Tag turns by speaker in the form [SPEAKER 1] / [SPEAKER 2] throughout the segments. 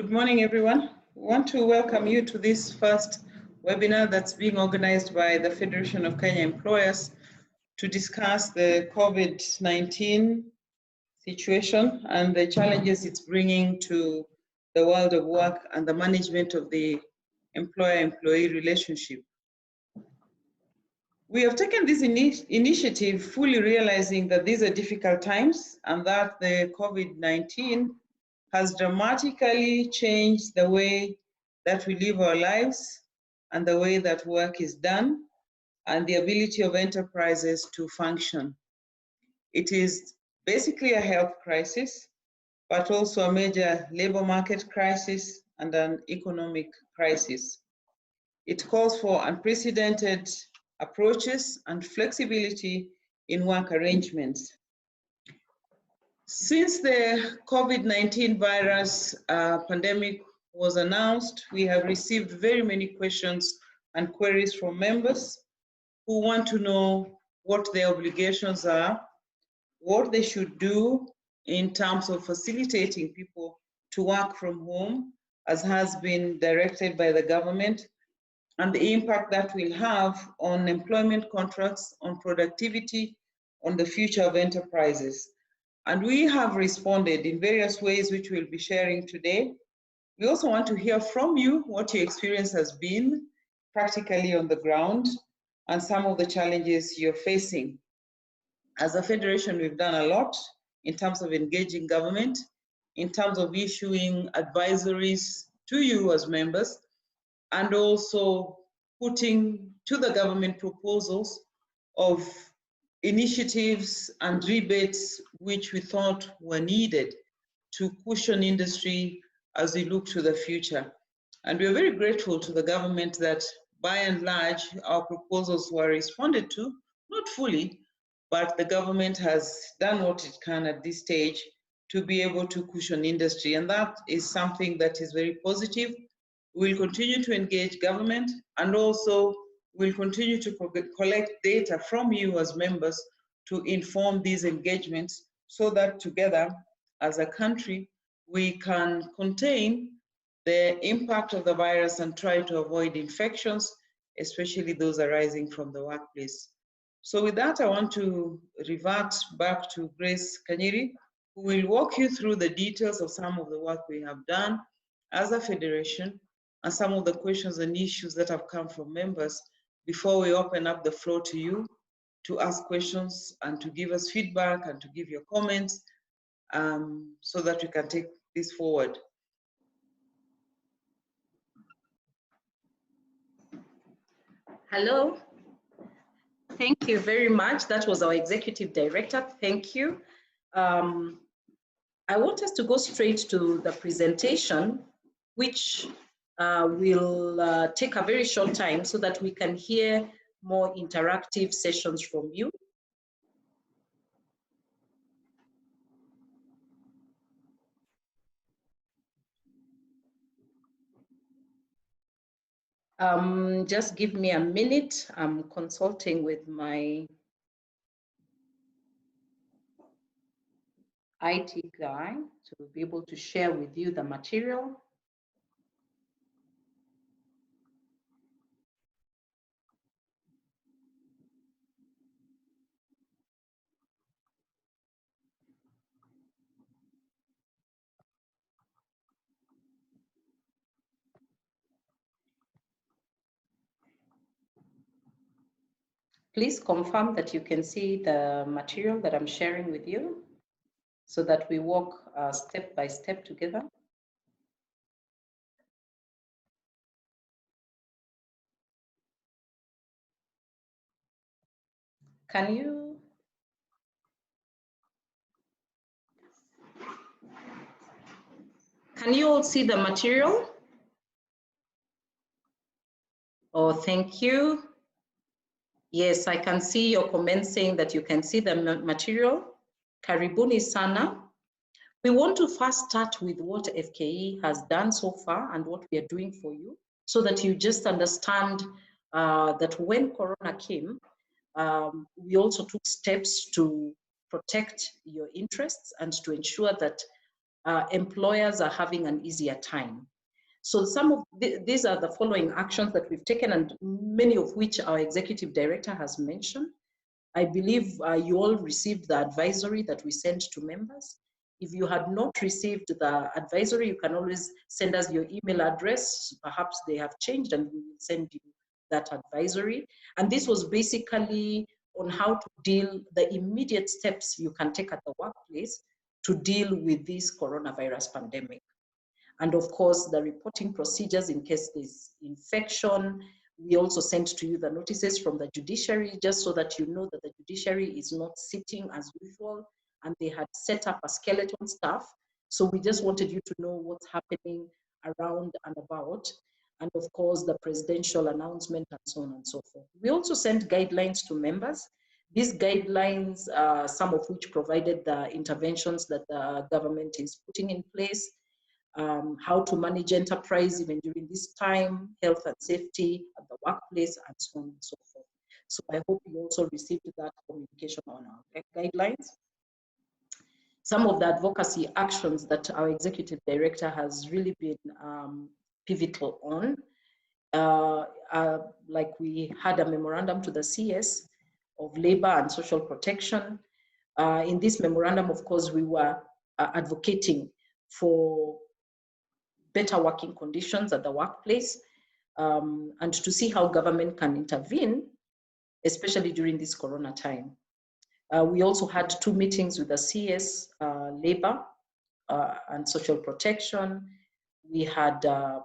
[SPEAKER 1] Good morning, everyone. We want to welcome you to this first webinar that's being organized by the Federation of Kenya Employers to discuss the COVID-19 situation and the challenges it's bringing to the world of work and the management of the employer-employee relationship. We have taken this initiative fully realizing that these are difficult times and that the COVID-19 has dramatically changed the way that we live our lives and the way that work is done and the ability of enterprises to function. It is basically a health crisis, but also a major labor market crisis and an economic crisis. It calls for unprecedented approaches and flexibility in work arrangements. Since the COVID-19 virus pandemic was announced, we have received very many questions and queries from members who want to know what their obligations are, what they should do in terms of facilitating people to work from home, as has been directed by the government, and the impact that will have on employment contracts, on productivity, on the future of enterprises. And we have responded in various ways, which we'll be sharing today. We also want to hear from you what your experience has been practically on the ground and some of the challenges you're facing. As a federation, we've done a lot in terms of engaging government, in terms of issuing advisories to you as members, and also putting to the government proposals of initiatives and rebates which we thought were needed to cushion industry as we look to the future. And we are very grateful to the government that by and large our proposals were responded to, not fully, but the government has done what it can at this stage to be able to cushion industry. And that is something that is very positive. We'll continue to engage government and also we'll continue to collect data from you as members to inform these engagements so that together as a country we can contain the impact of the virus and try to avoid infections, especially those arising from the workplace. So with that, I want to revert back to Grace Kanyiri, who will walk you through the details of some of the work we have done as a federation and some of the questions and issues that have come from members before we open up the floor to you to ask questions and to give us feedback and to give your comments so that we can take this forward.
[SPEAKER 2] Hello. Thank you very much. That was our executive director. Thank you. I want us to go straight to the presentation, which will take a very short time so that we can hear more interactive sessions from you. Just give me a minute. I'm consulting with my IT guy to be able to share with you the material. Please confirm that you can see the material that I'm sharing with you so that we walk step by step together. Can you all see the material? Oh, thank you. Yes, I can see your comments saying that you can see the material. Karibuni sana. We want to first start with what FKE has done so far and what we are doing for you so that you just understand that when Corona came, we also took steps to protect your interests and to ensure that employers are having an easier time. So some of these are the following actions that we've taken, and many of which our executive director has mentioned. I believe you all received the advisory that we sent to members. If you had not received the advisory, you can always send us your email address. Perhaps they have changed and we will send you that advisory. And this was basically on how to deal, the immediate steps you can take at the workplace to deal with this coronavirus pandemic. And of course, the reporting procedures in case there's infection. We also sent to you the notices from the judiciary, just so that you know that the judiciary is not sitting as usual, and they had set up a skeleton staff. So we just wanted you to know what's happening around and about. And of course, the presidential announcement and so on and so forth. We also sent guidelines to members. These guidelines, some of which provided the interventions that the government is putting in place, how to manage enterprise even during this time, health and safety at the workplace, and so on and so forth. So I hope you also received that communication on our guidelines. Some of the advocacy actions that our executive director has really been pivotal on, like we had a memorandum to the CS of Labor and Social Protection. In this memorandum, of course, we were advocating for better working conditions at the workplace, and to see how government can intervene, especially during this corona time. We also had 2 meetings with the CS, Labor and Social Protection. We had a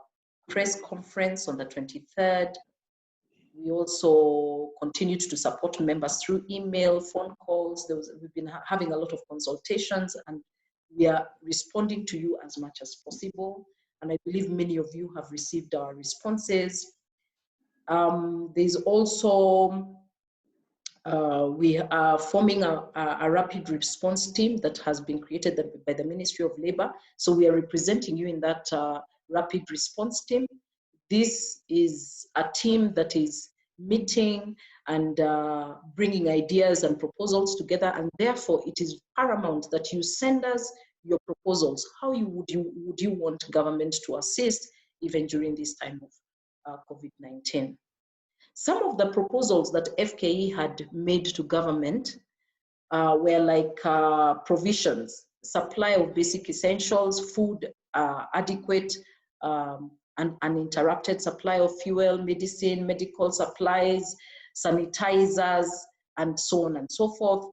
[SPEAKER 2] press conference on the 23rd. We also continued to support members through email, phone calls. We've been having a lot of consultations, and we are responding to you as much as possible. And I believe many of you have received our responses. There's also, we are forming a rapid response team that has been created by the Ministry of Labor. So we are representing you in that rapid response team. This is a team that is meeting and bringing ideas and proposals together, and therefore it is paramount that you send us your proposals. How would you want government to assist even during this time of COVID-19? Some of the proposals that FKE had made to government were like provisions, supply of basic essentials, food, adequate and uninterrupted supply of fuel, medicine, medical supplies, sanitizers, and so on and so forth.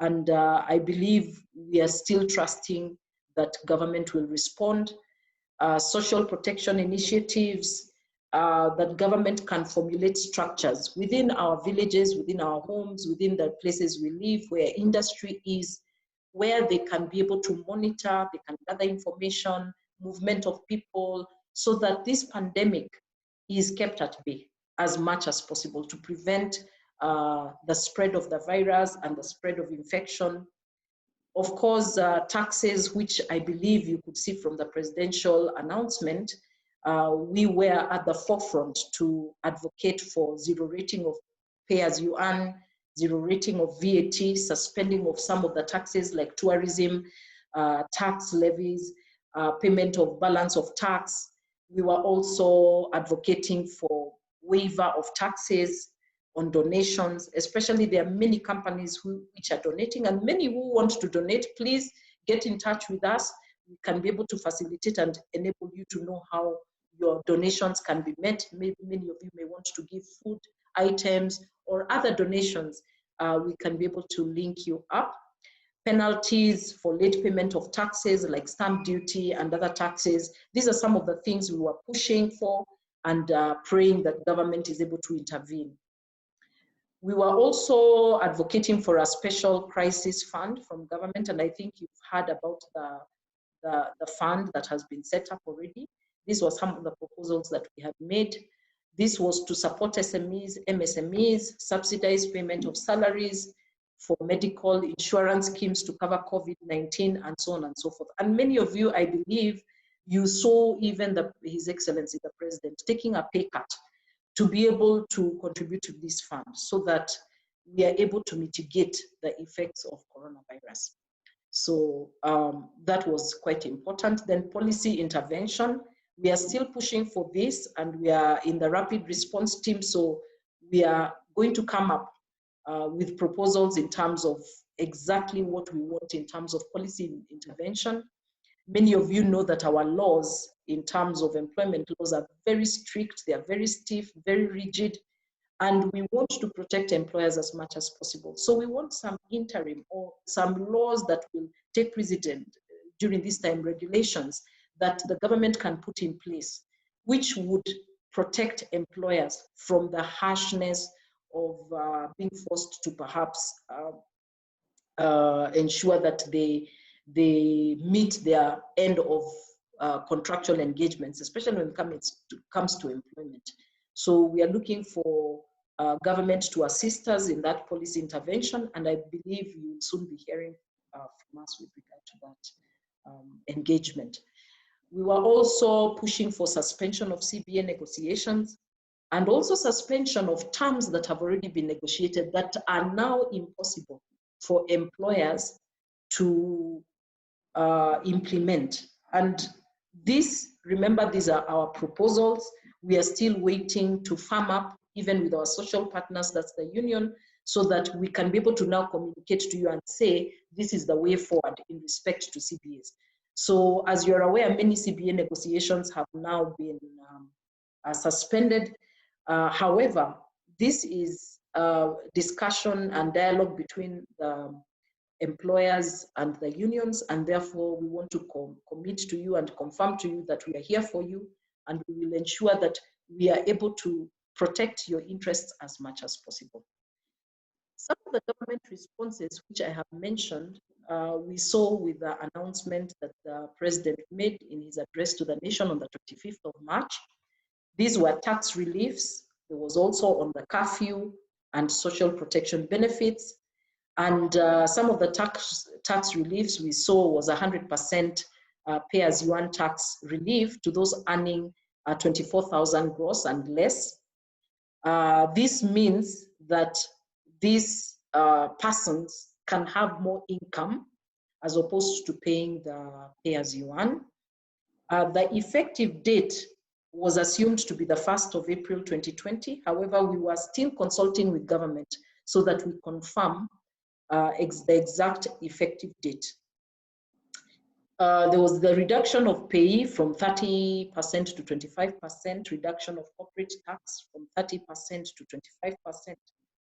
[SPEAKER 2] And I believe we are still trusting that government will respond. Social protection initiatives, that government can formulate structures within our villages, within our homes, within the places we live, where industry is, where they can be able to monitor, they can gather information, movement of people, so that this pandemic is kept at bay as much as possible to prevent the spread of the virus and the spread of infection. Of course, taxes, which I believe you could see from the presidential announcement, we were at the forefront to advocate for zero rating of pay as you earn, zero rating of VAT, suspending of some of the taxes like tourism, tax levies, payment of balance of tax. We were also advocating for waiver of taxes on donations, especially there are many companies which are donating, and many who want to donate, please get in touch with us. We can be able to facilitate and enable you to know how your donations can be met. Maybe many of you may want to give food items or other donations. We can be able to link you up. Penalties for late payment of taxes like stamp duty and other taxes. These are some of the things we were pushing for and praying that government is able to intervene. We were also advocating for a special crisis fund from government, and I think you've heard about the fund that has been set up already. These were some of the proposals that we had made. This was to support SMEs, MSMEs, subsidized payment of salaries, for medical insurance schemes to cover COVID-19, and so on and so forth. And many of you, I believe, you saw even His Excellency, the President, taking a pay cut to be able to contribute to this fund so that we are able to mitigate the effects of coronavirus. So that was quite important. Then policy intervention. We are still pushing for this, and we are in the rapid response team. So we are going to come up with proposals in terms of exactly what we want in terms of policy intervention. Many of you know that our laws in terms of employment laws are very strict, they are very stiff, very rigid, and we want to protect employers as much as possible. So we want some interim or some laws that will take precedent during this time, regulations that the government can put in place, which would protect employers from the harshness of being forced to perhaps ensure that they meet their end of contractual engagements, especially when it comes to employment. So we are looking for government to assist us in that policy intervention, and I believe you will soon be hearing from us with regard to that engagement. We were also pushing for suspension of CBA negotiations, and also suspension of terms that have already been negotiated that are now impossible for employers to implement. And this, remember, these are our proposals. We are still waiting to firm up, even with our social partners, that's the union, so that we can be able to now communicate to you and say, this is the way forward in respect to CBAs. So as you're aware, many CBA negotiations have now been suspended. However, this is discussion and dialogue between the employers and the unions, and therefore we want to commit to you and confirm to you that we are here for you, and we will ensure that we are able to protect your interests as much as possible. Some of the government responses which I have mentioned, we saw with the announcement that the president made in his address to the nation on the 25th of March. These were tax reliefs. There was also on the curfew and social protection benefits. And some of the tax reliefs we saw was 100% pay-as-you-earn tax relief to those earning 24,000 gross and less. This means that these persons can have more income as opposed to paying the pay-as-you-earn. The effective date was assumed to be the 1st of April 2020. However, we were still consulting with government so that we confirm the exact effective date. There was the reduction of pay from 30% to 25%, reduction of corporate tax from 30% to 25%,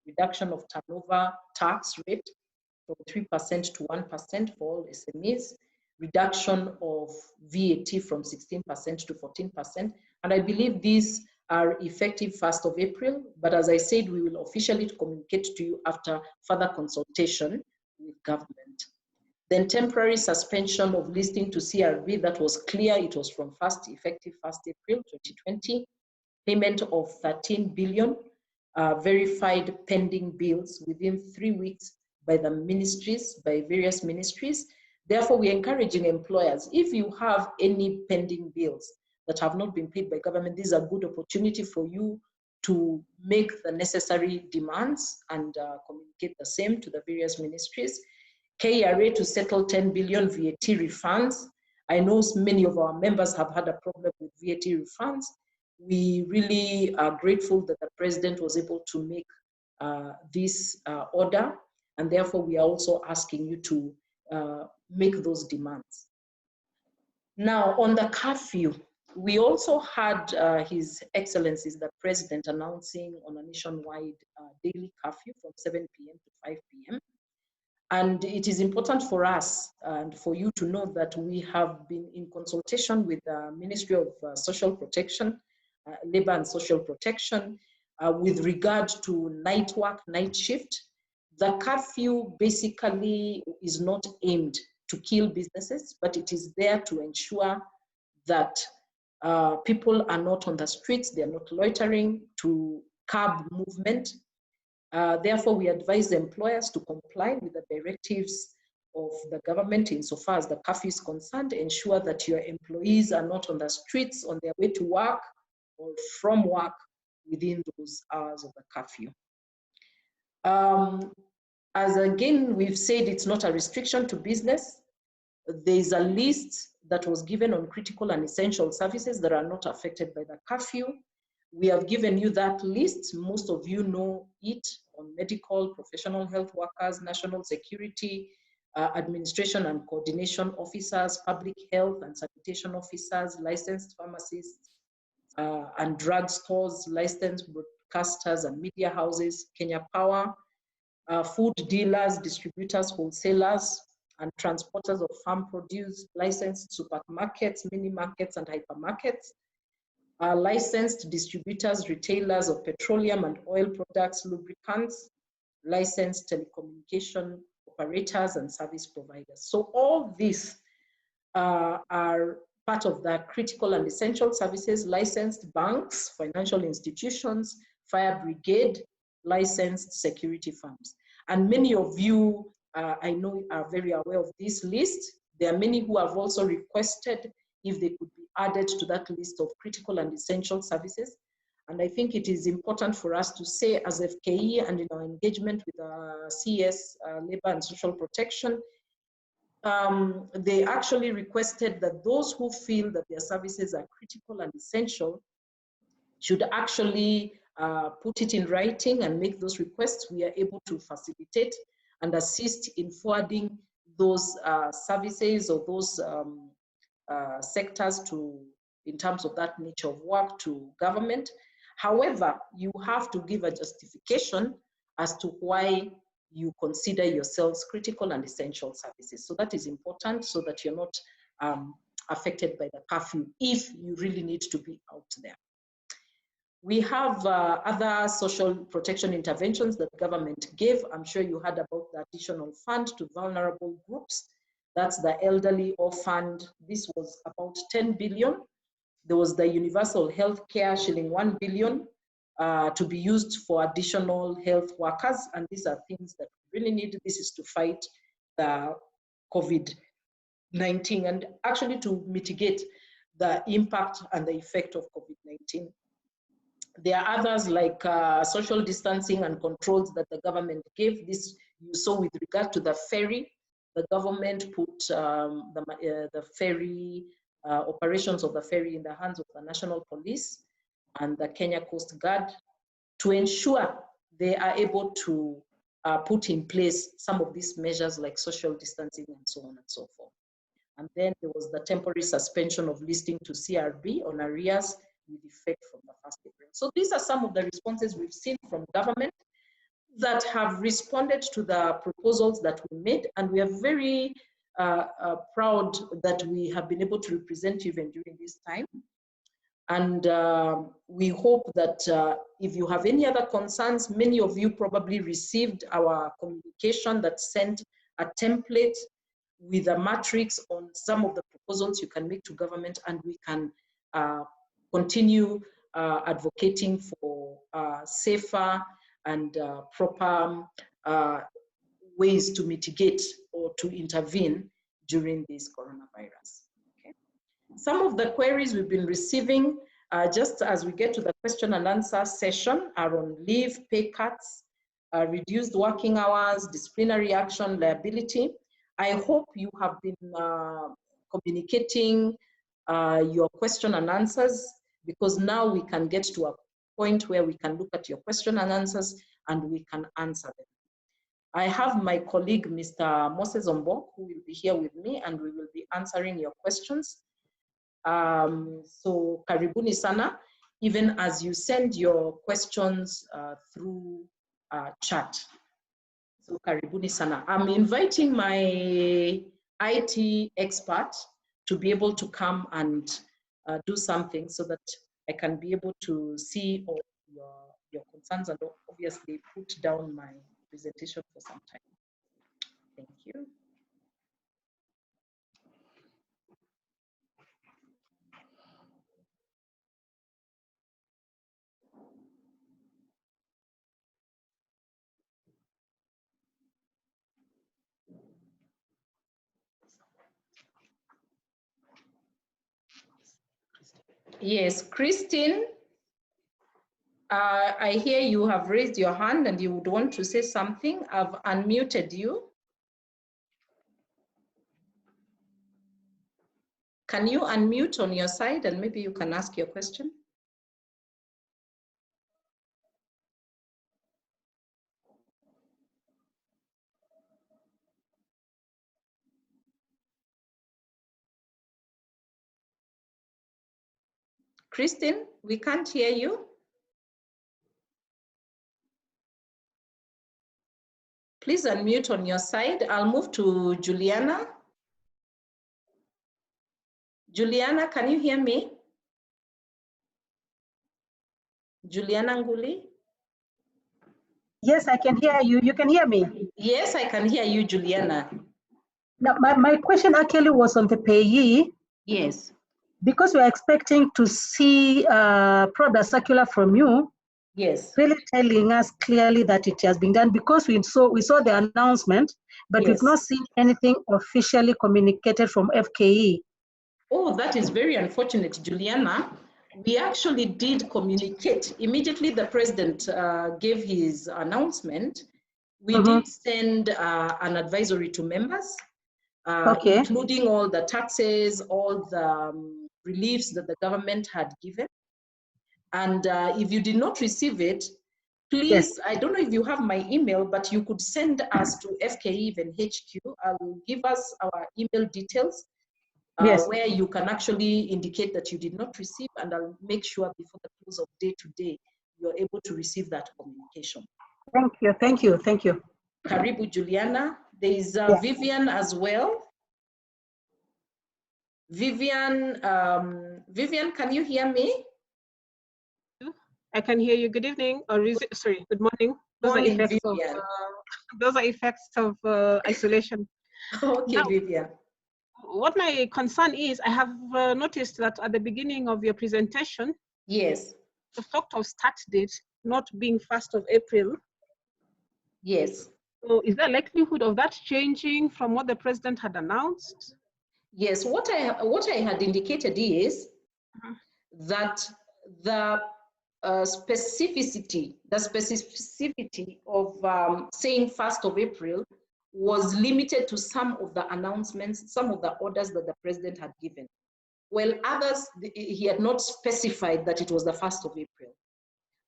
[SPEAKER 2] reduction of turnover tax rate from 3% to 1% for all SMEs, reduction of VAT from 16% to 14%. And I believe these are effective 1st of April, but as I said, we will officially communicate to you after further consultation with government. Then temporary suspension of listing to CRB, that was clear, it was from effective 1st April 2020. Payment of 13 billion verified pending bills within 3 weeks by the ministries, by various ministries. Therefore, we're encouraging employers, if you have any pending bills that have not been paid by government, this is a good opportunity for you to make the necessary demands and communicate the same to the various ministries. KRA to settle 10 billion VAT refunds. I know many of our members have had a problem with VAT refunds. We really are grateful that the president was able to make this order, and therefore we are also asking you to make those demands. Now, on the curfew, we also had His Excellencies, the President, announcing on a nationwide daily curfew from 7 p.m. to 5 p.m. And it is important for us and for you to know that we have been in consultation with the Ministry of Social Protection, Labor and Social Protection, with regard to night work, night shift. The curfew basically is not aimed to kill businesses, but it is there to ensure that people are not on the streets, they are not loitering, to curb movement. Therefore, we advise the employers to comply with the directives of the government insofar as the curfew is concerned. Ensure that your employees are not on the streets on their way to work or from work within those hours of the curfew. As again, we've said, it's not a restriction to business. there is a list that was given on critical and essential services that are not affected by the curfew. We have given you that list. Most of you know it on medical, professional health workers, national security, administration and coordination officers, public health and sanitation officers, licensed pharmacists and drug stores, licensed broadcasters and media houses, Kenya Power, food dealers, distributors, wholesalers, and transporters of farm produce, licensed supermarkets, mini markets, and hypermarkets, licensed distributors, retailers of petroleum and oil products, lubricants, licensed telecommunication operators, and service providers. So all these are part of the critical and essential services, licensed banks, financial institutions, fire brigade, licensed security firms. And many of you, I know, are very aware of this list. There are many who have also requested if they could be added to that list of critical and essential services. And I think it is important for us to say, as FKE and in our engagement with CS, Labor and Social Protection, they actually requested that those who feel that their services are critical and essential should actually put it in writing and make those requests. We are able to facilitate and assist in forwarding those services or those sectors in terms of that nature of work to government. However, you have to give a justification as to why you consider yourselves critical and essential services. So that is important so that you're not affected by the curfew if you really need to be out there. We have other social protection interventions that government gave. I'm sure you heard about the additional fund to vulnerable groups. That's the elderly orphaned. This was about 10 billion. There was the universal health care shilling 1 billion to be used for additional health workers. And these are things that we really need. This is to fight the COVID-19 and actually to mitigate the impact and the effect of COVID-19. There are others like social distancing and controls that the government gave. This you saw with regard to the ferry. The government put the ferry, operations of the ferry in the hands of the National Police and the Kenya Coast Guard to ensure they are able to put in place some of these measures like social distancing and so on and so forth. And then there was the temporary suspension of listing to CRB on arrears with effect from the 1st April. So these are some of the responses we've seen from government that have responded to the proposals that we made, and we are very proud that we have been able to represent you even during this time. And we hope that if you have any other concerns, many of you probably received our communication that sent a template with a matrix on some of the proposals you can make to government, and we can continue advocating for safer and proper ways to mitigate or to intervene during this coronavirus. Okay. Some of the queries we've been receiving, just as we get to the question and answer session, are on leave, pay cuts, reduced working hours, disciplinary action, liability. I hope you have been communicating your question and answers, because now we can get to a point where we can look at your question and answers and we can answer them. I have my colleague, Mr. Moses Ombo, who will be here with me, and we will be answering your questions. So karibuni sana, even as you send your questions through chat. So karibuni sana. I'm inviting my IT expert to be able to come and do something so that I can be able to see all your concerns and obviously put down my presentation for some time. Thank you. Yes, Christine, I hear you have raised your hand and you would want to say something. I've unmuted you. Can you unmute on your side and maybe you can ask your question? Christine, we can't hear you. Please unmute on your side. I'll move to Juliana. Juliana, can you hear me? Juliana Nguli?
[SPEAKER 3] Yes, I can hear you. You can hear me?
[SPEAKER 2] Yes, I can hear you, Juliana.
[SPEAKER 3] Now, my question actually was on the payee.
[SPEAKER 2] Yes.
[SPEAKER 3] Because we're expecting to see a product circular from you,
[SPEAKER 2] yes,
[SPEAKER 3] really telling us clearly that it has been done, because we saw the announcement, but
[SPEAKER 2] yes.
[SPEAKER 3] we've not seen anything officially communicated from FKE.
[SPEAKER 2] Oh, that is very unfortunate, Juliana. We actually did communicate. Immediately the president gave his announcement. We did send an advisory to members, including all the taxes, all the reliefs that the government had given. And if you did not receive it, please, yes. I don't know if you have my email, but you could send us to FKE even HQ. I'll give us our email details. Yes. Where you can actually indicate that you did not receive, and I'll make sure before the close of day today, you're able to receive that communication.
[SPEAKER 3] Thank you, thank you, thank you.
[SPEAKER 2] Karibu, Juliana. There is
[SPEAKER 3] yes.
[SPEAKER 2] Vivian as well. Vivian, Vivian, can you hear me?
[SPEAKER 4] I can hear you. Good evening, or is it, sorry, good morning. Those
[SPEAKER 2] morning,
[SPEAKER 4] are effects of isolation.
[SPEAKER 2] Okay, now, Vivian.
[SPEAKER 4] What my concern is, I have noticed that at the beginning of your presentation,
[SPEAKER 2] yes,
[SPEAKER 4] you've talked of start date not being 1st of April.
[SPEAKER 2] Yes.
[SPEAKER 4] So is there a likelihood of that changing from what the president had announced?
[SPEAKER 2] Yes, what I had indicated is that the specificity of saying 1st of April was limited to some of the announcements, some of the orders that the president had given. While others, he had not specified that it was the 1st of April.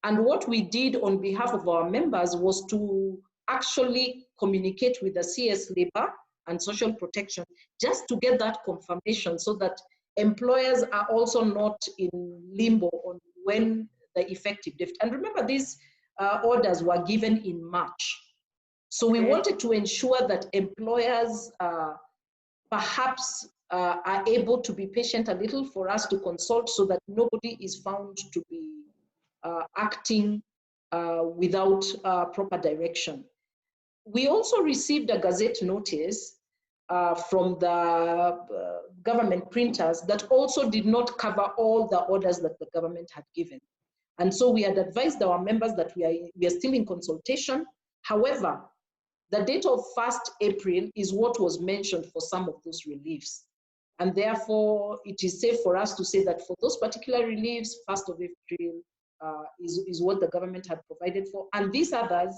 [SPEAKER 2] And what we did on behalf of our members was to actually communicate with the CS Labor and Social Protection just to get that confirmation, so that employers are also not in limbo on when the effective date. And remember, these orders were given in March. So we wanted to ensure that employers perhaps are able to be patient a little for us to consult, so that nobody is found to be acting without proper direction. We also received a gazette notice from the government printers that also did not cover all the orders that the government had given. And so we had advised our members that we are still in consultation. However, the date of 1st April is what was mentioned for some of those reliefs. And therefore, it is safe for us to say that for those particular reliefs, 1st of April is what the government had provided for. And these others,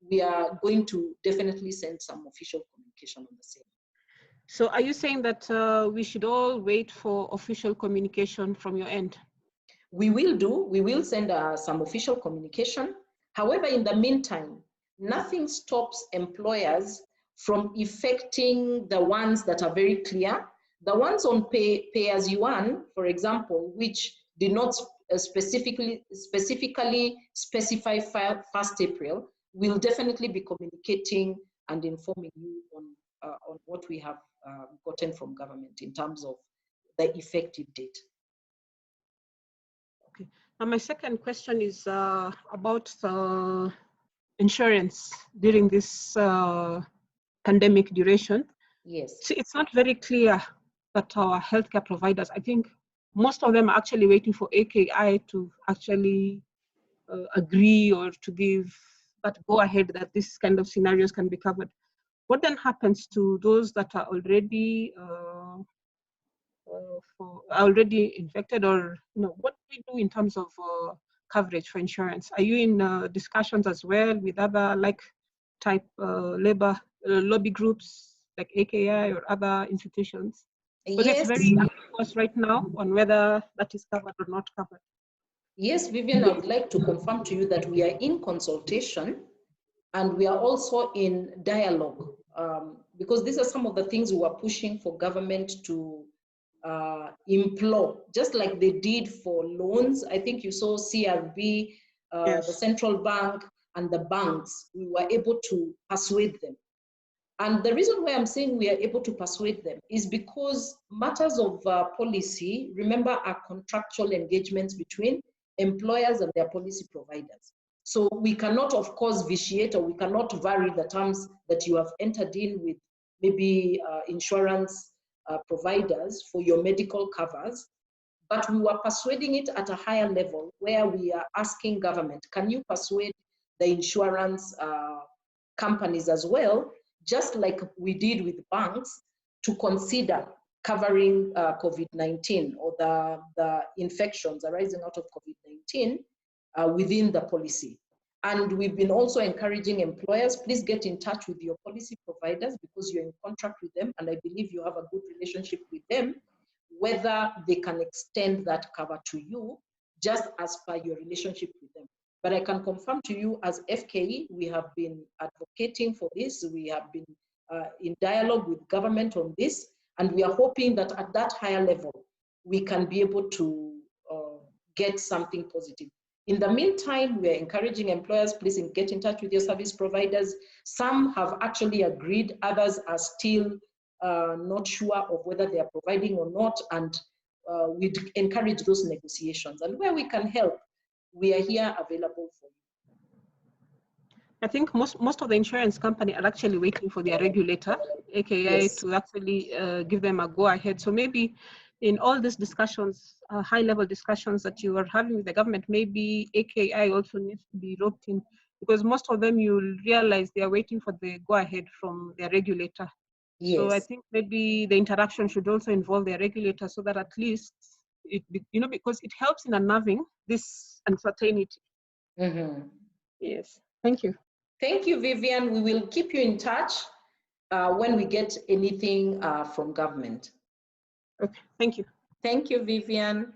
[SPEAKER 2] we are going to definitely send some official communication on the same.
[SPEAKER 4] So are you saying that we should all wait for official communication from your end?
[SPEAKER 2] We will send some official communication. However, in the meantime, nothing stops employers from effecting the ones that are very clear. The ones on pay as you earn, for example, which did not specifically specify 1st April, will definitely be communicating and informing you on what we have gotten from government in terms of the effective date.
[SPEAKER 4] Okay. Now my second question is about insurance during this pandemic duration.
[SPEAKER 2] Yes.
[SPEAKER 4] So it's not very clear that our healthcare providers, I think most of them are actually waiting for AKI to actually agree or to give that go ahead that this kind of scenarios can be covered. What then happens to those that are already infected, or what do we do in terms of coverage for insurance? Are you in discussions as well with other like type lobby groups like AKI or other institutions? Because
[SPEAKER 2] yes.
[SPEAKER 4] It's very us right now on whether that is covered or not covered?
[SPEAKER 2] Yes, Vivian, I would like to confirm to you that we are in consultation and we are also in dialogue because these are some of the things we are pushing for government to implore, just like they did for loans. I think you saw CRB,
[SPEAKER 1] Yes.
[SPEAKER 2] the central bank and the banks, we were able to persuade them. And the reason why I'm saying we are able to persuade them is because matters of policy, remember, are contractual engagements between employers and their policy providers. So we cannot, of course, vitiate or we cannot vary the terms that you have entered in with maybe insurance providers for your medical covers. But we were persuading it at a higher level where we are asking government, can you persuade the insurance companies as well, just like we did with banks, to consider covering COVID-19 or the infections arising out of COVID-19 within the policy. And we've been also encouraging employers, please get in touch with your policy providers because you're in contract with them, and I believe you have a good relationship with them, whether they can extend that cover to you just as per your relationship with them. But I can confirm to you as FKE, we have been advocating for this. We have been in dialogue with government on this, and we are hoping that at that higher level, we can be able to get something positive. In the meantime, we are encouraging employers, please get in touch with your service providers. Some have actually agreed, others are still not sure of whether they are providing or not, and we encourage those negotiations. And where we can help, we are here available for you.
[SPEAKER 4] I think most of the insurance company are actually waiting for their regulator, AKI,
[SPEAKER 2] Yes.
[SPEAKER 4] to actually give them a go-ahead. So maybe in all these discussions, high-level discussions that you are having with the government, maybe AKI also needs to be roped in, because most of them, you'll realize they are waiting for the go-ahead from their regulator.
[SPEAKER 2] Yes.
[SPEAKER 4] So I think maybe the interaction should also involve their regulator, so that at least it, because it helps in unnerving this uncertainty.
[SPEAKER 2] Mm-hmm.
[SPEAKER 4] Yes, thank you.
[SPEAKER 2] Thank you, Vivian. We will keep you in touch when we get anything from government.
[SPEAKER 4] Okay, thank you.
[SPEAKER 2] Thank you, Vivian.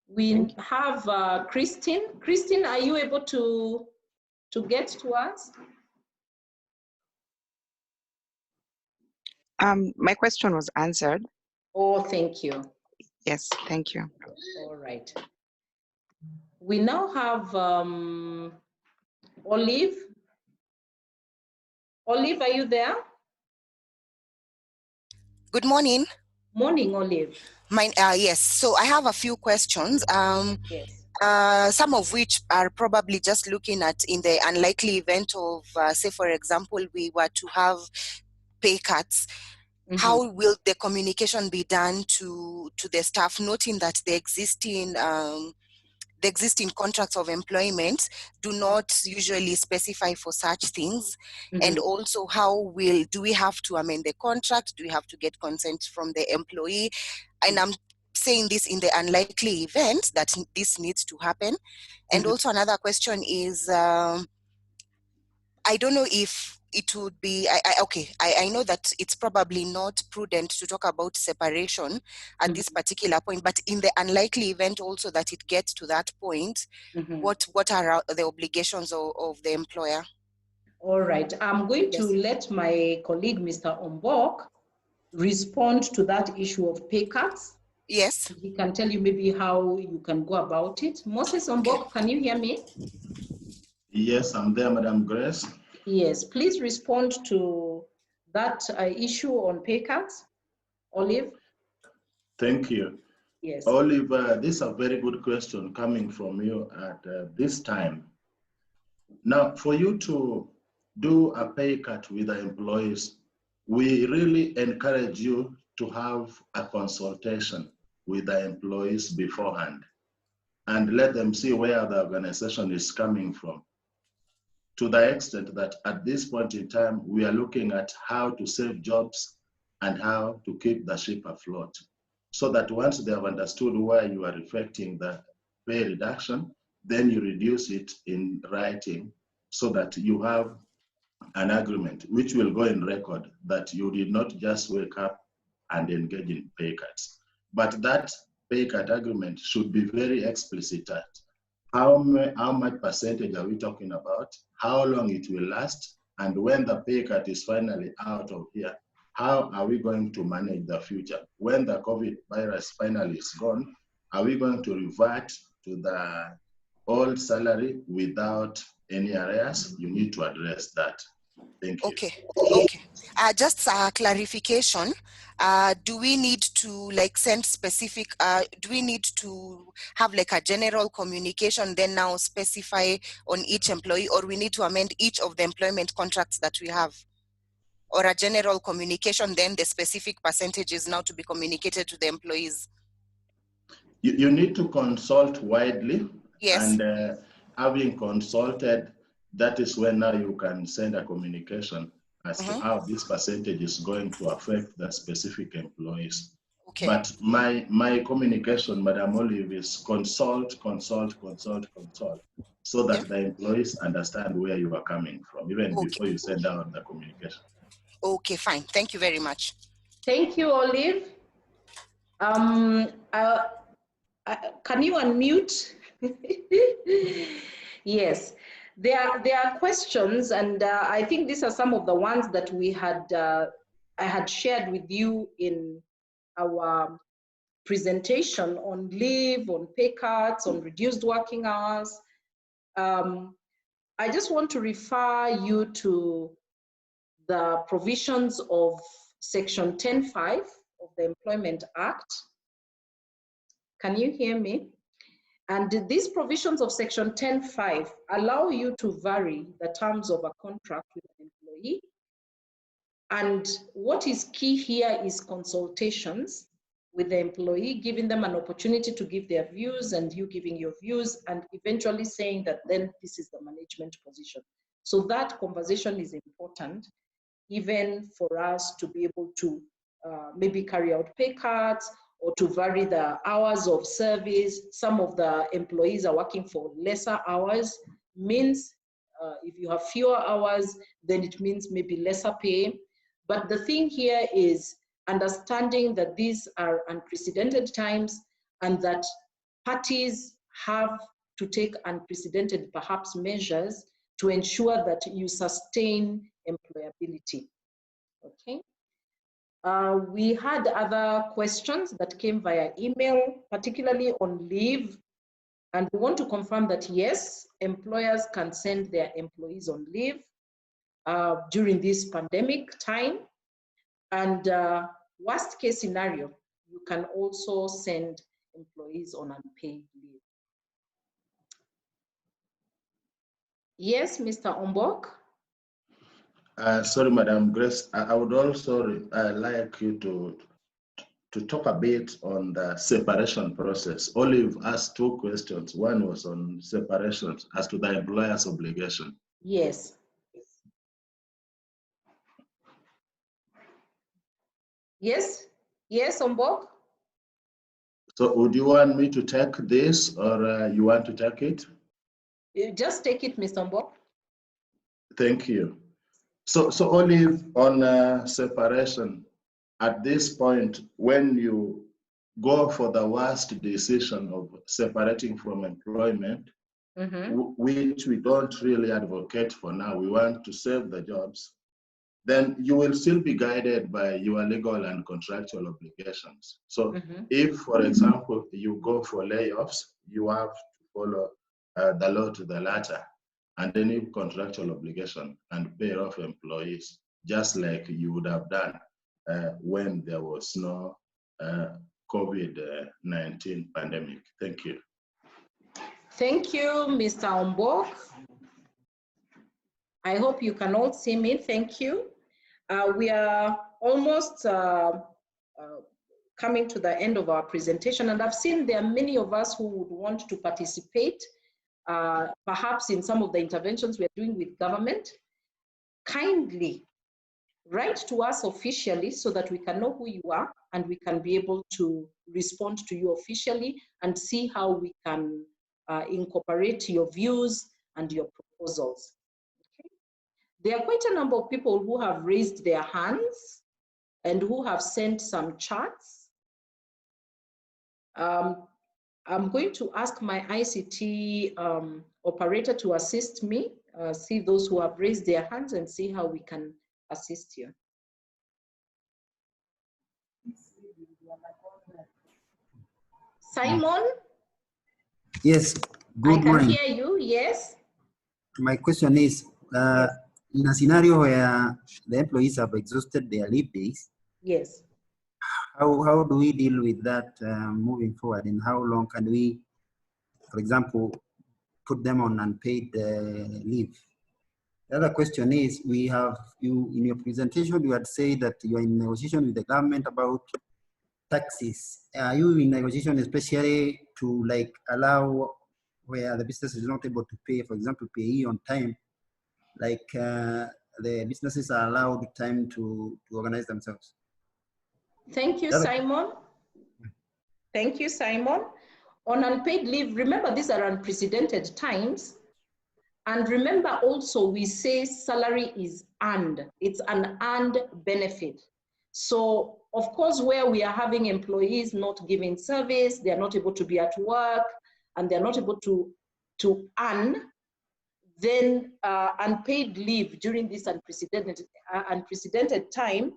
[SPEAKER 2] We have Christine. Christine, are you able to get to us?
[SPEAKER 5] My question was answered.
[SPEAKER 2] Oh, thank you.
[SPEAKER 5] Yes, thank you.
[SPEAKER 2] All right. We now have Olive. Olive, are you there?
[SPEAKER 6] Good morning.
[SPEAKER 2] Morning, Olive.
[SPEAKER 6] Yes, so I have a few questions.
[SPEAKER 2] Yes.
[SPEAKER 6] Some of which are probably just looking at in the unlikely event of, say, for example, we were to have pay cuts. Mm-hmm. How will the communication be done to the staff, noting that the existing contracts of employment do not usually specify for such things? Mm-hmm. And also, do we have to amend the contract? Do we have to get consent from the employee? And I'm saying this in the unlikely event that this needs to happen. And mm-hmm. also another question is, I don't know if it would be, I know that it's probably not prudent to talk about separation at mm-hmm. this particular point, but in the unlikely event also that it gets to that point, mm-hmm. what are the obligations of the employer?
[SPEAKER 2] All right, I'm going to let my colleague, Mr. Ombok, respond to that issue of pay cuts.
[SPEAKER 6] Yes.
[SPEAKER 2] He can tell you maybe how you can go about it. Moses Ombok, Can you hear me?
[SPEAKER 7] Yes, I'm there, Madam Grace.
[SPEAKER 2] Yes, please respond to that issue on pay cuts. Olive?
[SPEAKER 7] Thank you.
[SPEAKER 2] Yes.
[SPEAKER 7] Olive, this is a very good question coming from you at this time. Now, for you to do a pay cut with the employees, we really encourage you to have a consultation with the employees beforehand and let them see where the organization is coming from. To the extent that at this point in time, we are looking at how to save jobs and how to keep the ship afloat. So that once they have understood why you are effecting the pay reduction, then you reduce it in writing so that you have an agreement which will go in record that you did not just wake up and engage in pay cuts. but that pay cut agreement should be very explicit at how much percentage are we talking about, how long it will last, and when the pay cut is finally out of here, how are we going to manage the future? When the COVID virus finally is gone, are we going to revert to the old salary without any arrears? You need to address that. Thank you.
[SPEAKER 6] Okay, okay. Just a clarification. Do we need to like send specific, do we need to have like a general communication then now specify on each employee, or we need to amend each of the employment contracts that we have? Or a general communication, then the specific percentages now to be communicated to the employees?
[SPEAKER 7] You need to consult widely.
[SPEAKER 6] Yes.
[SPEAKER 7] And having consulted, that is when now you can send a communication as to how this percentage is going to affect the specific employees.
[SPEAKER 6] Okay.
[SPEAKER 7] But my communication, Madam Olive, is consult, so that the employees understand where you are coming from, even before you send out the communication.
[SPEAKER 6] Okay, fine. Thank you very much.
[SPEAKER 2] Thank you, Olive. Can you unmute? Yes, there are questions, and I think these are some of the ones that we had I had shared with you in our presentation on leave, on pay cuts, on reduced working hours. I just want to refer you to the provisions of Section 10(5) of the Employment Act. Can you hear me? And these provisions of Section 10(5) allow you to vary the terms of a contract with an employee. And what is key here is consultations with the employee, giving them an opportunity to give their views, and you giving your views, and eventually saying that then this is the management position. So that conversation is important, even for us to be able to maybe carry out pay cuts or to vary the hours of service. Some of the employees are working for lesser hours, means if you have fewer hours, then it means maybe lesser pay. But the thing here is understanding that these are unprecedented times and that parties have to take unprecedented, perhaps, measures to ensure that you sustain employability. Okay. We had other questions that came via email, particularly on leave. And we want to confirm that yes, employers can send their employees on leave during this pandemic time. And worst case scenario, you can also send employees on unpaid leave. Yes, Mr. Ombok?
[SPEAKER 7] Sorry, Madam Grace, I would also like you to talk a bit on the separation process. Olive asked two questions. One was on separation as to the employer's obligation.
[SPEAKER 2] Yes. Yes, yes, Ombok?
[SPEAKER 7] So would you want me to take this, or you want to take it?
[SPEAKER 2] You just take it, Mr. Ombok.
[SPEAKER 7] Thank you. So Olive, on separation, at this point, when you go for the worst decision of separating from employment, which we don't really advocate for now, we want to save the jobs, then you will still be guided by your legal and contractual obligations. So if, for example, you go for layoffs, you have to follow the law to the letter and any contractual obligation and pay off employees, just like you would have done when there was no COVID-19 pandemic. Thank you.
[SPEAKER 2] Thank you, Mr. Ombok. I hope you can all see me. Thank you. We are almost coming to the end of our presentation, and I've seen there are many of us who would want to participate, perhaps in some of the interventions we are doing with government. Kindly write to us officially so that we can know who you are and we can be able to respond to you officially and see how we can incorporate your views and your proposals. Okay. There are quite a number of people who have raised their hands and who have sent some charts. I'm going to ask my ICT operator to assist me, see those who have raised their hands and see how we can assist you. Simon?
[SPEAKER 8] Yes, good morning.
[SPEAKER 2] I can hear you, yes.
[SPEAKER 8] My question is,
[SPEAKER 2] Yes.
[SPEAKER 8] in a scenario where the employees have exhausted their leave days,
[SPEAKER 2] Yes.
[SPEAKER 8] how do we deal with that moving forward, and how long can we, for example, put them on unpaid leave? The other question is, we have, you in your presentation, you had said that you are in negotiation with the government about taxes. Are you in negotiation especially to like allow where the business is not able to pay, for example, pay on time, like the businesses are allowed time to organize themselves?
[SPEAKER 2] Thank you, Simon. Thank you, Simon. On unpaid leave, remember these are unprecedented times. And remember also, we say salary is earned. It's an earned benefit. So of course, where we are having employees not giving service, they're not able to be at work, and they're not able to earn, then unpaid leave during this unprecedented time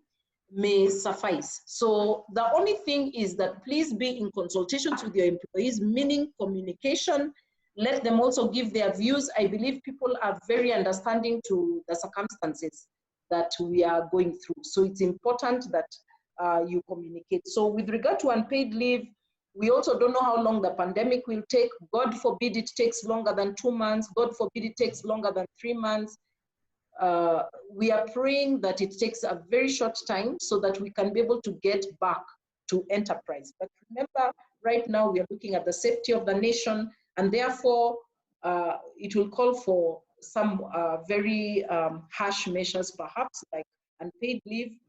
[SPEAKER 2] may suffice. So the only thing is that please be in consultations with your employees, meaning communication. Let them also give their views. I believe people are very understanding to the circumstances that we are going through. So it's important that you communicate. So with regard to unpaid leave, we also don't know how long the pandemic will take. God forbid it takes longer than 2 months. God forbid it takes longer than 3 months. We are praying that it takes a very short time so that we can be able to get back to enterprise. But remember, right now we are looking at the safety of the nation, and therefore it will call for some very harsh measures, perhaps like unpaid leave.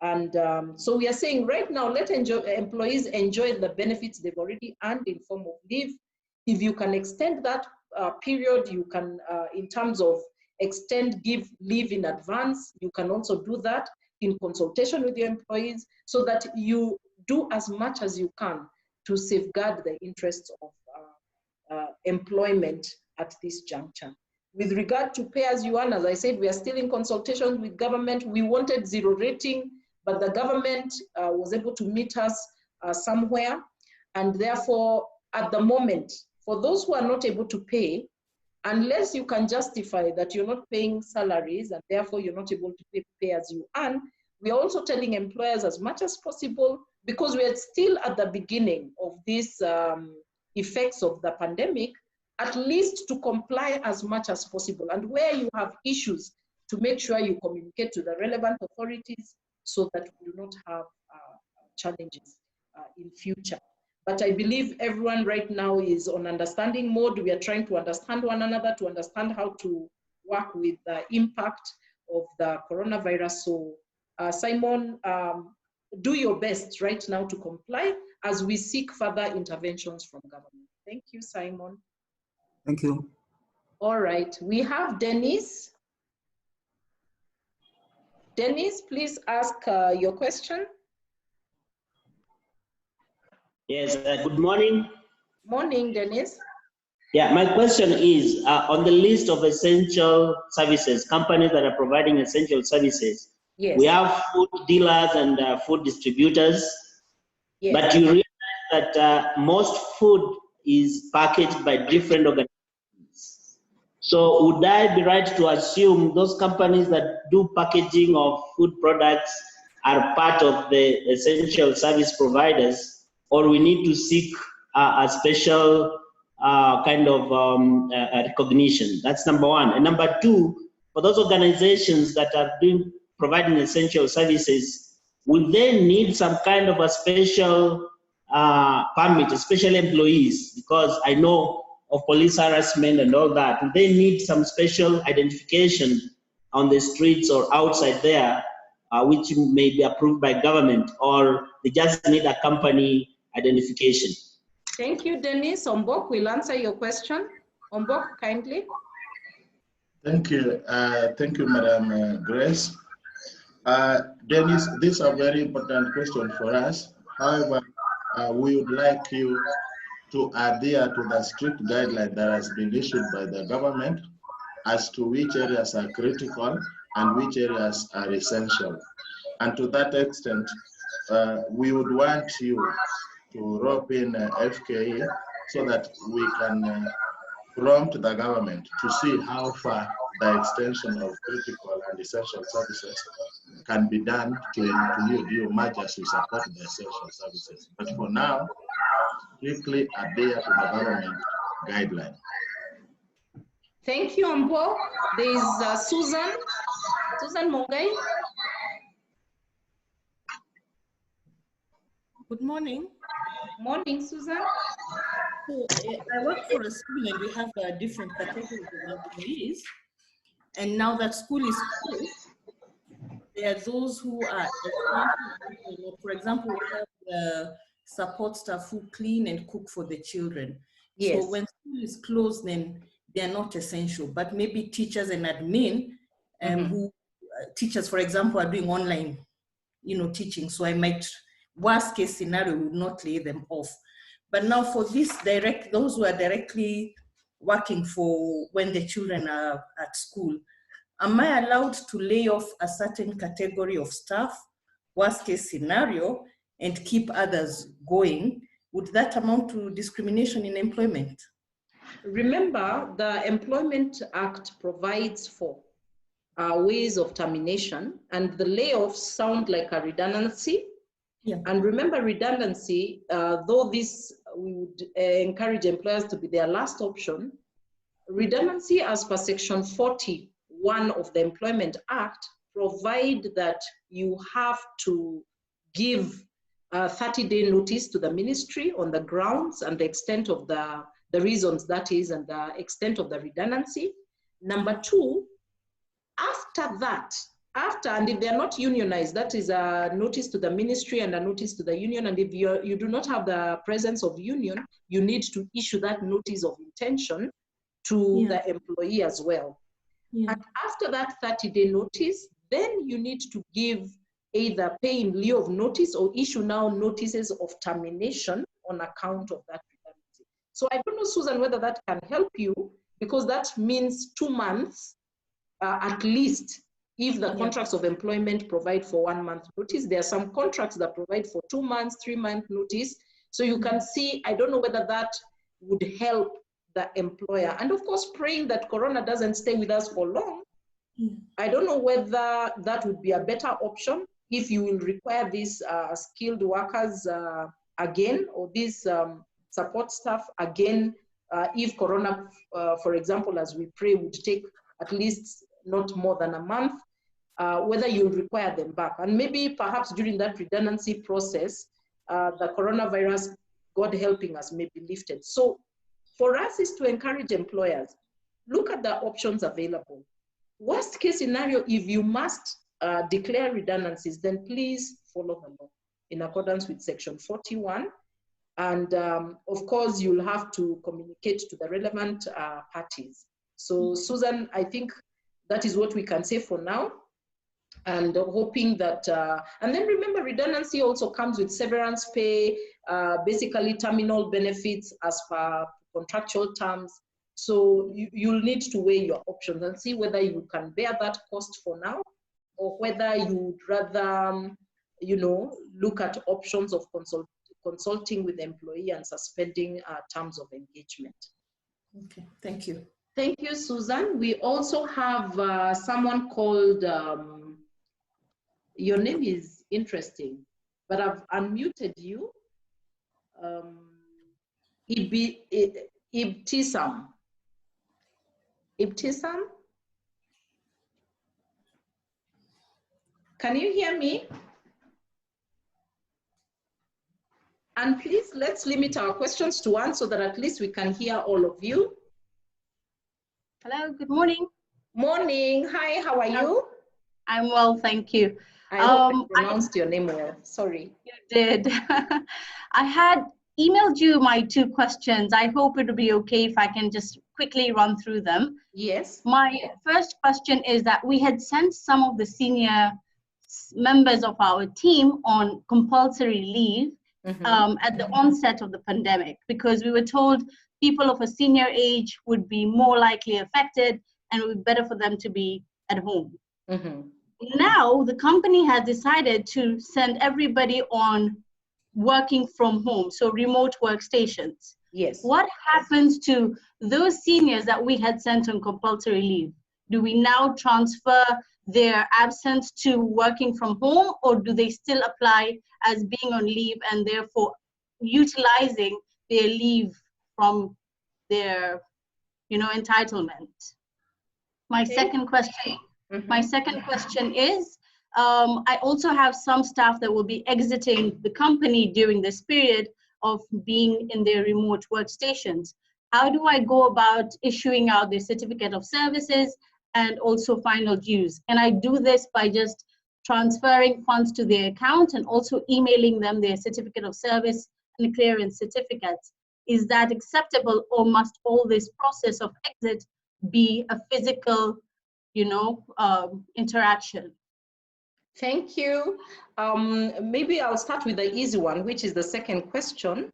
[SPEAKER 2] And so we are saying right now, let employees enjoy the benefits they've already earned in form of leave. If you can extend that period, you can, in terms of give leave in advance, you can also do that in consultation with your employees so that you do as much as you can to safeguard the interests of employment at this juncture. With regard to pay as you earn, as I said, we are still in consultation with government. We wanted 0 rating, but the government was able to meet us somewhere. And therefore, at the moment, for those who are not able to pay, unless you can justify that you're not paying salaries and therefore you're not able to pay as you earn, we are also telling employers as much as possible, because we are still at the beginning of these effects of the pandemic, at least to comply as much as possible. And where you have issues, to make sure you communicate to the relevant authorities so that we do not have challenges in future. But I believe everyone right now is on understanding mode. We are trying to understand one another, to understand how to work with the impact of the coronavirus. So Simon, do your best right now to comply as we seek further interventions from government. Thank you, Simon.
[SPEAKER 8] Thank you.
[SPEAKER 2] All right, we have Dennis. Dennis, please ask your question.
[SPEAKER 9] Yes, good morning.
[SPEAKER 2] Morning, Dennis.
[SPEAKER 9] Yeah, my question is, on the list of essential services, companies that are providing essential services,
[SPEAKER 2] yes,
[SPEAKER 9] we have food dealers and food distributors,
[SPEAKER 2] yes,
[SPEAKER 9] but you realize that most food is packaged by different organizations. So would I be right to assume those companies that do packaging of food products are part of the essential service providers, or we need to seek a special kind of recognition? That's number one. And number two, for those organizations that are providing essential services, will they need some kind of a special permit, especially employees? Because I know of police harassment and all that. Do they need some special identification on the streets or outside there, which may be approved by government, or they just need a company identification?
[SPEAKER 2] Thank you, Dennis. Ombok will answer your question. Ombok, kindly.
[SPEAKER 7] Thank you. Thank you, Madam Grace. Dennis, this is a very important question for us. However, we would like you to adhere to the strict guideline that has been issued by the government as to which areas are critical and which areas are essential. And to that extent, we would want you to rope in FKE so that we can prompt the government to see how far the extension of critical and essential services can be done to include you much as we support the essential services. But for now, strictly adhere to the government guideline.
[SPEAKER 2] Thank you, Ambo. There is Susan Mongai.
[SPEAKER 10] Good morning.
[SPEAKER 2] Morning, Susan.
[SPEAKER 10] So, I work for a school and we have different categories of employees. And now that school is closed, there are those who are, for example, we have the support staff who clean and cook for the children.
[SPEAKER 2] Yes.
[SPEAKER 10] So when school is closed, then they are not essential, but maybe teachers and admin who teachers, for example, are doing online, teaching. So I might, worst case scenario, would not lay them off. But now for this those who are directly working for when the children are at school, am I allowed to lay off a certain category of staff, worst case scenario, and keep others going? Would that amount to discrimination in employment?
[SPEAKER 2] Remember, the Employment Act provides for ways of termination, and the layoffs sound like a redundancy.
[SPEAKER 10] Yeah. And
[SPEAKER 2] remember, redundancy, though this we would encourage employers to be their last option, redundancy as per Section 41 of the Employment Act provide that you have to give a 30-day notice to the ministry on the grounds and the extent of the reasons that is and the extent of the redundancy. Number two, after that, and if they're not unionized, that is a notice to the ministry and a notice to the union. And if you do not have the presence of union, you need to issue that notice of intention to the employee as well. Yeah. And after that 30-day notice, then you need to give either pay in lieu of notice or issue now notices of termination on account of that redundancy. So I don't know, Susan, whether that can help you, because that means 2 months at least. If the contracts of employment provide for 1 month notice, there are some contracts that provide for 2 months, 3 month notice. So you can see, I don't know whether that would help the employer. And of course, praying that Corona doesn't stay with us for long. I don't know whether that would be a better option if you will require these skilled workers again, or these support staff again, if Corona, for example, as we pray, would take at least not more than a month, whether you require them back. And maybe perhaps during that redundancy process, the coronavirus, God helping us, may be lifted. So for us is to encourage employers, look at the options available. Worst case scenario, if you must declare redundancies, then please follow the law in accordance with Section 41. And of course, you'll have to communicate to the relevant parties. So Susan, I think that is what we can say for now, and hoping that, and then remember, redundancy also comes with severance pay, basically terminal benefits as per contractual terms. So you'll need to weigh your options and see whether you can bear that cost for now, or whether you would rather, look at options of consulting with the employee and suspending terms of engagement.
[SPEAKER 10] Okay, thank you.
[SPEAKER 2] Thank you, Susan. We also have someone called, your name is interesting, but I've unmuted you. Ibtisam. Ibtisam? Can you hear me? And please, let's limit our questions to one so that at least we can hear all of you.
[SPEAKER 11] Hello, good morning.
[SPEAKER 2] Morning. Hi, how are you?
[SPEAKER 11] I'm well, thank you.
[SPEAKER 2] I hope I pronounced your name well. Sorry.
[SPEAKER 11] You did. I had emailed you my 2 questions. I hope it will be okay if I can just quickly run through them.
[SPEAKER 2] Yes.
[SPEAKER 11] My first question is that we had sent some of the senior members of our team on compulsory leave at the onset of the pandemic, because we were told people of a senior age would be more likely affected and it would be better for them to be at home. Now, the company has decided to send everybody on working from home, so remote workstations.
[SPEAKER 2] Yes.
[SPEAKER 11] What happens to those seniors that we had sent on compulsory leave? Do we now transfer their absence to working from home, or do they still apply as being on leave and therefore utilizing their leave from their, entitlement? My second question is, I also have some staff that will be exiting the company during this period of being in their remote workstations. How do I go about issuing out the certificate of services and also final dues? And I do this by just transferring funds to their account and also emailing them their certificate of service and clearance certificates. Is that acceptable, or must all this process of exit be a physical, interaction?
[SPEAKER 2] Thank you. Maybe I'll start with the easy one, which is the second question.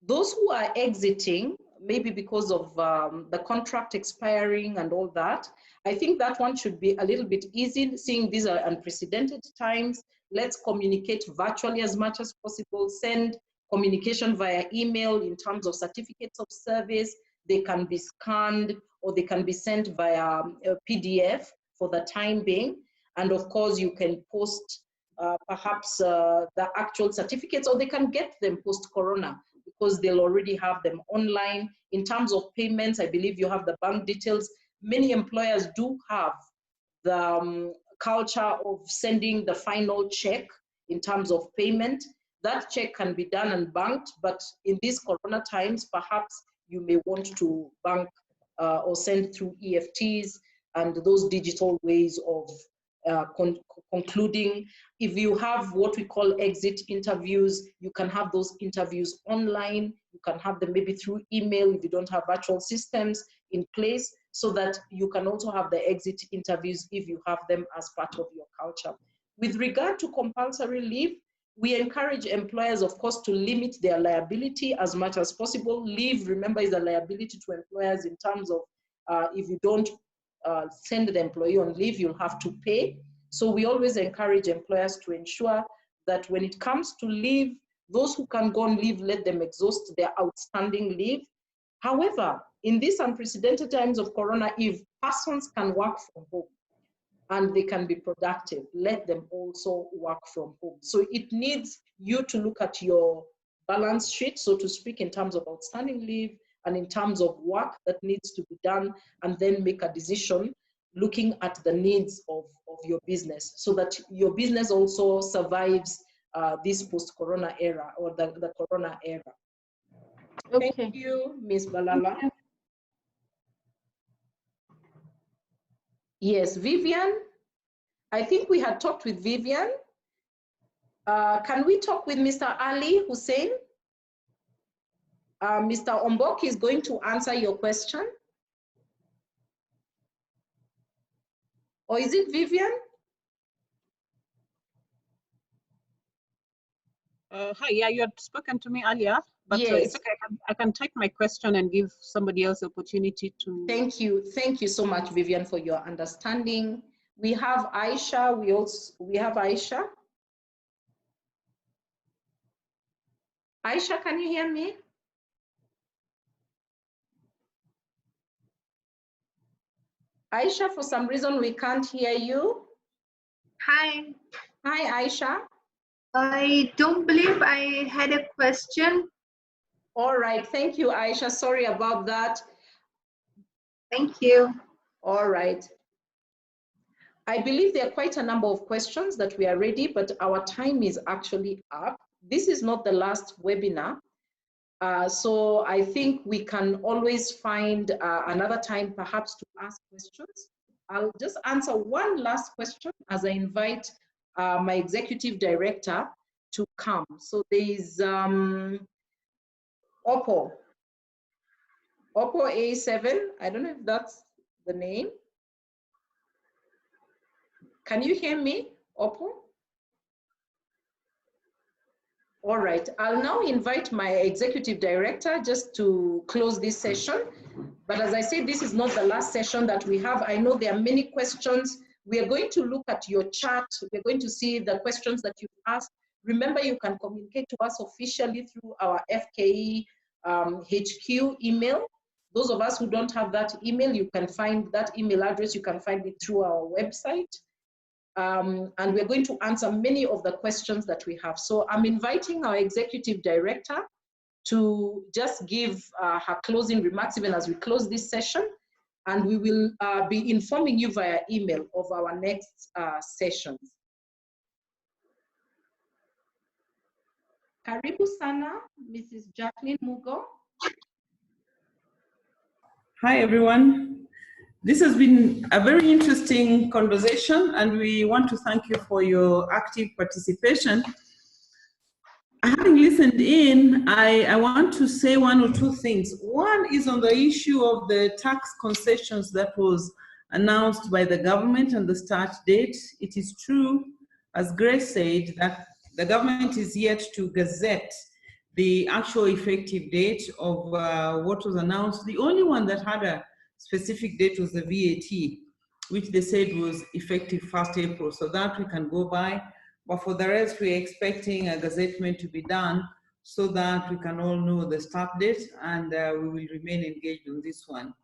[SPEAKER 2] Those who are exiting, maybe because of the contract expiring and all that, I think that one should be a little bit easy, seeing these are unprecedented times. Let's communicate virtually as much as possible, send communication via email in terms of certificates of service. They can be scanned or they can be sent via PDF for the time being. And of course, you can post perhaps the actual certificates, or they can get them post-corona because they'll already have them online. In terms of payments, I believe you have the bank details. Many employers do have the culture of sending the final check in terms of payment. That check can be done and banked, but in these corona times, perhaps you may want to bank or send through EFTs and those digital ways of concluding. If you have what we call exit interviews, you can have those interviews online. You can have them maybe through email if you don't have virtual systems in place, so that you can also have the exit interviews if you have them as part of your culture. With regard to compulsory leave, we encourage employers, of course, to limit their liability as much as possible. Leave, remember, is a liability to employers in terms of if you don't send the employee on leave, you'll have to pay. So we always encourage employers to ensure that when it comes to leave, those who can go on leave, let them exhaust their outstanding leave. However, in these unprecedented times of corona, if persons can work from home and they can be productive, let them also work from home. So it needs you to look at your balance sheet, so to speak, in terms of outstanding leave and in terms of work that needs to be done, and then make a decision looking at the needs of your business, so that your business also survives this post-corona era, or the corona era.
[SPEAKER 11] Okay.
[SPEAKER 2] Thank you, Ms. Balala. Yes, Vivian. I think we had talked with Vivian. Can we talk with Mr. Ali Hussein? Mr. Ombok is going to answer your question. Or is it Vivian?
[SPEAKER 4] Hi, yeah, you had spoken to me earlier, but
[SPEAKER 2] yes.
[SPEAKER 4] It's okay. I can take my question and give somebody else the opportunity to.
[SPEAKER 2] Thank you so much, Vivian, for your understanding. We have Aisha. We have Aisha. Aisha, can you hear me? Aisha, for some reason we can't hear you.
[SPEAKER 12] Hi.
[SPEAKER 2] Hi, Aisha.
[SPEAKER 12] I don't believe I had a question.
[SPEAKER 2] All right, thank you, Aisha. Sorry about that.
[SPEAKER 12] Thank you.
[SPEAKER 2] All right. I believe there are quite a number of questions that we are ready, but our time is actually up. This is not the last webinar. So I think we can always find another time perhaps to ask questions. I'll just answer one last question as I invite my executive director to come. So there is Oppo A7. I don't know if that's the name. Can you hear me, Oppo? All right, I'll now invite my executive director just to close this session. But as I said, this is not the last session that we have. I know there are many questions. We are going to look at your chat. We're going to see the questions that you've asked. Remember, you can communicate to us officially through our FKE HQ email. Those of us who don't have that email, you can find that email address. You can find it through our website. And we're going to answer many of the questions that we have. So I'm inviting our executive director to just give her closing remarks even as we close this session. And we will be informing you via email of our next sessions. Karibu sana, Mrs. Jacqueline Mugo.
[SPEAKER 1] Hi, everyone. This has been a very interesting conversation, and we want to thank you for your active participation. Having listened in, I want to say one or two things. One is on the issue of the tax concessions that was announced by the government and the start date. It is true, as Grace said, that the government is yet to gazette the actual effective date of what was announced. The only one that had a specific date was the VAT, which they said was effective 1st April, so that we can go by. But for the rest, we're expecting a gazettement to be done so that we can all know the start date, and we will remain engaged on this one.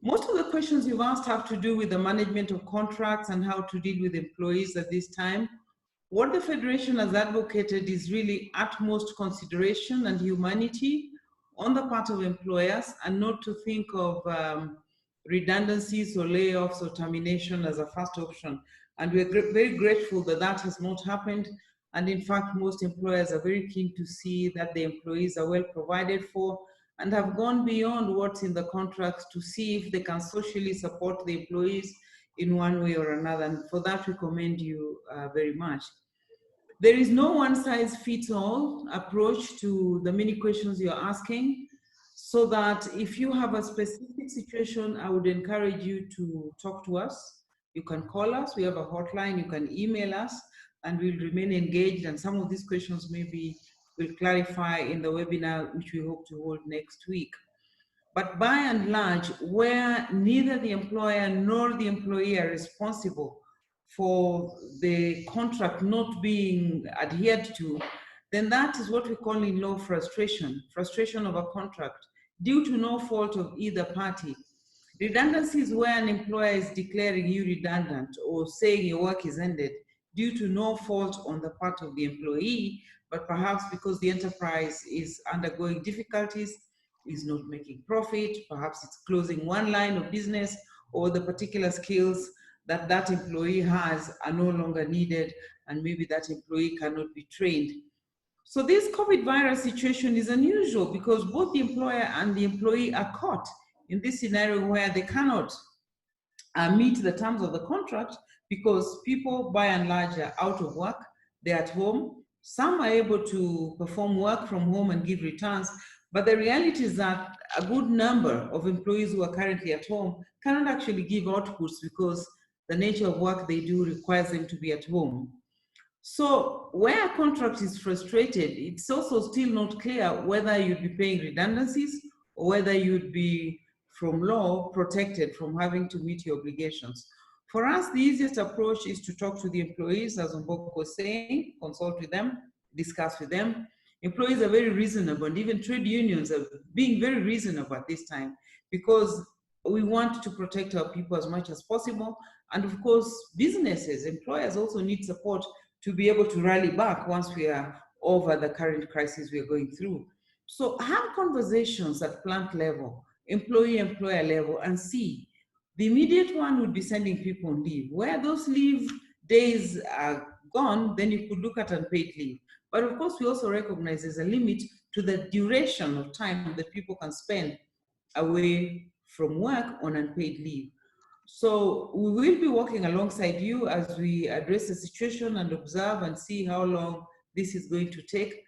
[SPEAKER 1] Most of the questions you've asked have to do with the management of contracts and how to deal with employees at this time. What the Federation has advocated is really utmost consideration and humanity on the part of employers, and not to think of redundancies or layoffs or termination as a first option. And we're very grateful that that has not happened. And in fact, most employers are very keen to see that the employees are well provided for and have gone beyond what's in the contracts to see if they can socially support the employees in one way or another. And for that, we commend you very much. There is no one-size-fits-all approach to the many questions you're asking, so that if you have a specific situation, I would encourage you to talk to us. You can call us, we have a hotline, you can email us, and we'll remain engaged, and some of these questions maybe we'll clarify in the webinar, which we hope to hold next week. But by and large, where neither the employer nor the employee are responsible for the contract not being adhered to, then that is what we call in law frustration of a contract, due to no fault of either party. Redundancy is where an employer is declaring you redundant or saying your work is ended due to no fault on the part of the employee, but perhaps because the enterprise is undergoing difficulties, is not making profit, perhaps it's closing one line of business, or the particular skills that that employee has are no longer needed, and maybe that employee cannot be trained. So this COVID virus situation is unusual because both the employer and the employee are caught in this scenario where they cannot meet the terms of the contract because people by and large are out of work, they're at home. Some are able to perform work from home and give returns, but the reality is that a good number of employees who are currently at home cannot actually give outputs because the nature of work they do requires them to be at home. So where a contract is frustrated, it's also still not clear whether you'd be paying redundancies or whether you'd be, from law, protected from having to meet your obligations. For us, the easiest approach is to talk to the employees, as Mboko was saying, consult with them, discuss with them. Employees are very reasonable, and even trade unions are being very reasonable at this time because we want to protect our people as much as possible. And of course, businesses, employers also need support to be able to rally back once we are over the current crisis we are going through. So have conversations at plant level, employee-employer level, and see. The immediate one would be sending people on leave. Where those leave days are gone, then you could look at unpaid leave. But of course, we also recognize there's a limit to the duration of time that people can spend away from work on unpaid leave. So we will be working alongside you as we address the situation and observe and see how long this is going to take.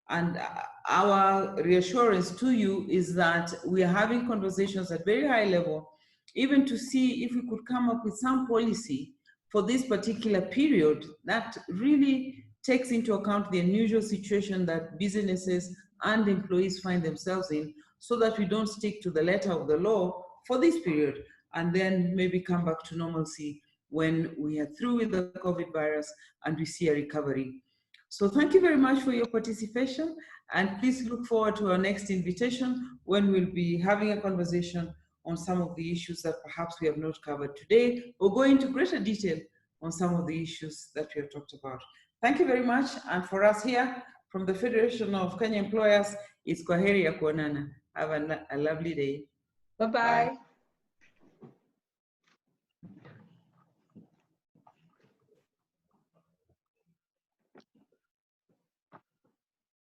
[SPEAKER 1] And our reassurance to you is that we are having conversations at very high level, even to see if we could come up with some policy for this particular period that really takes into account the unusual situation that businesses and employees find themselves in, so that we don't stick to the letter of the law for this period and then maybe come back to normalcy when we are through with the COVID virus and we see a recovery. So thank you very much for your participation, and please look forward to our next invitation when we'll be having a conversation on some of the issues that perhaps we have not covered today, or go into greater detail on some of the issues that we have talked about. Thank you very much, and for us here from the Federation of Kenya Employers, it's Kwaheri ya kuonana. Have a lovely day.
[SPEAKER 2] Bye-bye.
[SPEAKER 1] Bye.